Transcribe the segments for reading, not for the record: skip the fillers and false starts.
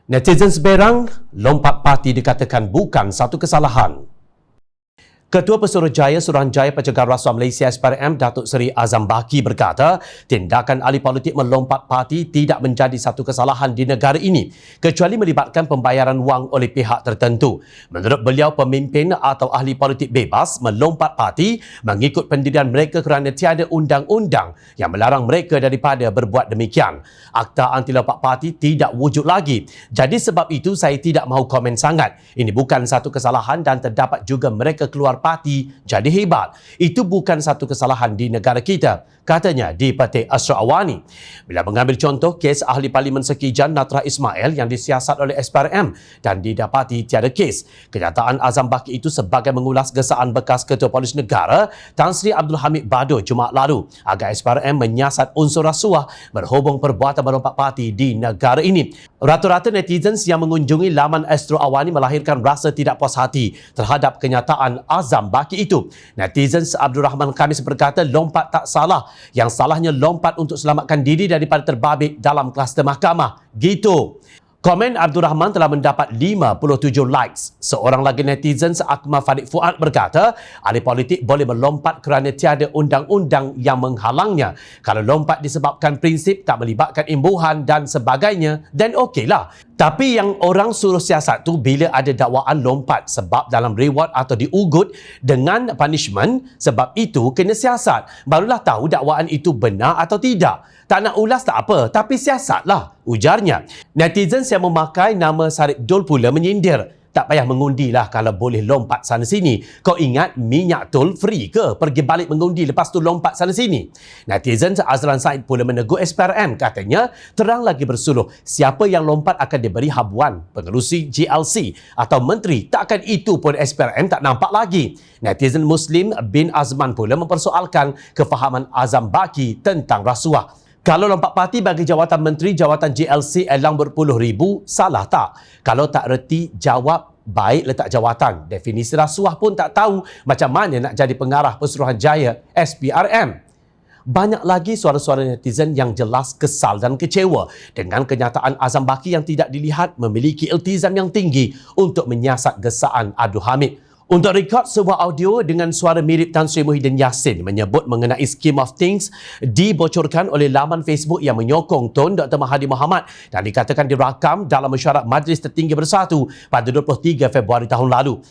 Netizen seberang, lompat parti dikatakan bukan satu kesalahan. Ketua Pesuruhjaya Suruhanjaya Pencegahan Rasuah Malaysia SPRM Datuk Seri Azam Baki berkata, tindakan ahli politik melompat parti tidak menjadi satu kesalahan di negara ini kecuali melibatkan pembayaran wang oleh pihak tertentu. Menurut beliau, pemimpin atau ahli politik bebas melompat parti mengikut pendirian mereka kerana tiada undang-undang yang melarang mereka daripada berbuat demikian. Akta anti lompat parti tidak wujud lagi. Jadi sebab itu saya tidak mahu komen sangat. Ini bukan satu kesalahan dan terdapat juga mereka keluar parti jadi hebat. Itu bukan satu kesalahan di negara kita, katanya di Petik Ashraf Awani. Bila mengambil contoh kes ahli Parlimen Sekijan Natra Ismail yang disiasat oleh SPRM dan didapati tiada kes. Kenyataan Azam Baki itu sebagai mengulas gesaan bekas Ketua Polis Negara Tan Sri Abdul Hamid Bado Jumaat lalu agar SPRM menyiasat unsur rasuah berhubung perbuatan melompat parti di negara ini. Rata-rata netizens yang mengunjungi laman Astro Awani melahirkan rasa tidak puas hati terhadap kenyataan Azam Baki itu. Netizens Abdul Rahman Khamis berkata lompat tak salah. Yang salahnya lompat untuk selamatkan diri daripada terbabit dalam kluster mahkamah. Gitu. Komen Abdul Rahman telah mendapat 57 likes. Seorang lagi netizen Akmal Farid Fuad berkata, ahli politik boleh melompat kerana tiada undang-undang yang menghalangnya. Kalau lompat disebabkan prinsip tak melibatkan imbuhan dan sebagainya, then okeylah. Tapi yang orang suruh siasat tu bila ada dakwaan lompat sebab dalam reward atau diugut dengan punishment, sebab itu kena siasat. Barulah tahu dakwaan itu benar atau tidak. Tak nak ulas tak apa, tapi siasatlah, ujarnya. Netizen yang memakai nama Sarip Dol pula menyindir. Tak payah mengundilah kalau boleh lompat sana sini. Kau ingat minyak tol free ke? Pergi balik mengundi lepas tu lompat sana sini. Netizen Azlan Said pula menegur SPRM. Katanya terang lagi bersuluh. Siapa yang lompat akan diberi habuan. Pengerusi GLC atau menteri. Takkan itu pun SPRM tak nampak lagi. Netizen Muslim bin Azman pula mempersoalkan kefahaman Azam Baki tentang rasuah. Kalau lompat parti bagi jawatan menteri, jawatan GLC elang berpuluh ribu, salah tak? Kalau tak reti jawab, baik letak jawatan. Definisi rasuah pun tak tahu macam mana nak jadi pengarah Pesuruhanjaya SPRM. Banyak lagi suara-suara netizen yang jelas kesal dan kecewa dengan kenyataan Azam Baki yang tidak dilihat memiliki iltizam yang tinggi untuk menyiasat gesaan Abdul Hamid. Untuk rekod sebuah audio dengan suara mirip Tan Sri Muhyiddin Yassin menyebut mengenai scheme of things dibocorkan oleh laman Facebook yang menyokong Tun Dr. Mahathir Mohamad dan dikatakan dirakam dalam mesyuarat Majlis Tertinggi Bersatu pada 23 Februari tahun lalu.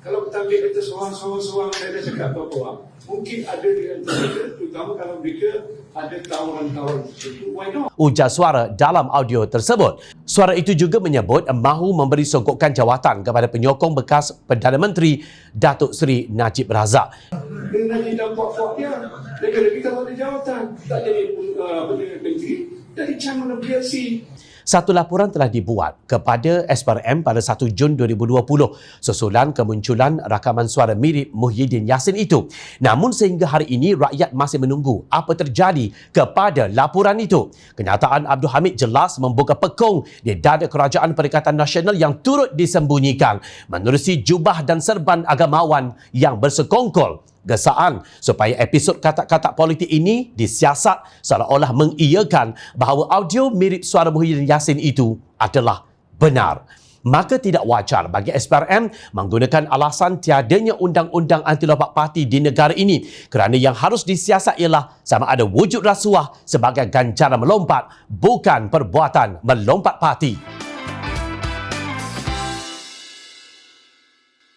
Kalau kita ambil kata seorang-seorang saya dah cakap apa-apa, mungkin ada di antara mereka, terutama kalau mereka ada tawaran-tawaran itu, why not? Ujar suara dalam audio tersebut. Suara itu juga menyebut mahu memberi songkokan jawatan kepada penyokong bekas Perdana Menteri Datuk Seri Najib Razak. Dengan Najib dan puak-puak dia, lagi-lagi kalau ada jawatan, tak jadi Perdana Menteri, jadi cawangan PLC. Satu laporan telah dibuat kepada SPRM pada 1 Jun 2020 susulan kemunculan rakaman suara mirip Muhyiddin Yassin itu. Namun sehingga hari ini rakyat masih menunggu apa terjadi kepada laporan itu. Kenyataan Abdul Hamid jelas membuka pekung di dada Kerajaan Perikatan Nasional yang turut disembunyikan menerusi jubah dan serban agamawan yang bersekongkol. Gesaan supaya episod kata-kata politik ini disiasat seolah-olah mengiyakan bahawa audio mirip suara Muhyiddin Yassin itu adalah benar. Maka tidak wajar bagi SPRM menggunakan alasan tiadanya undang-undang anti lompat parti di negara ini kerana yang harus disiasat ialah sama ada wujud rasuah sebagai ganjaran melompat, bukan perbuatan melompat parti.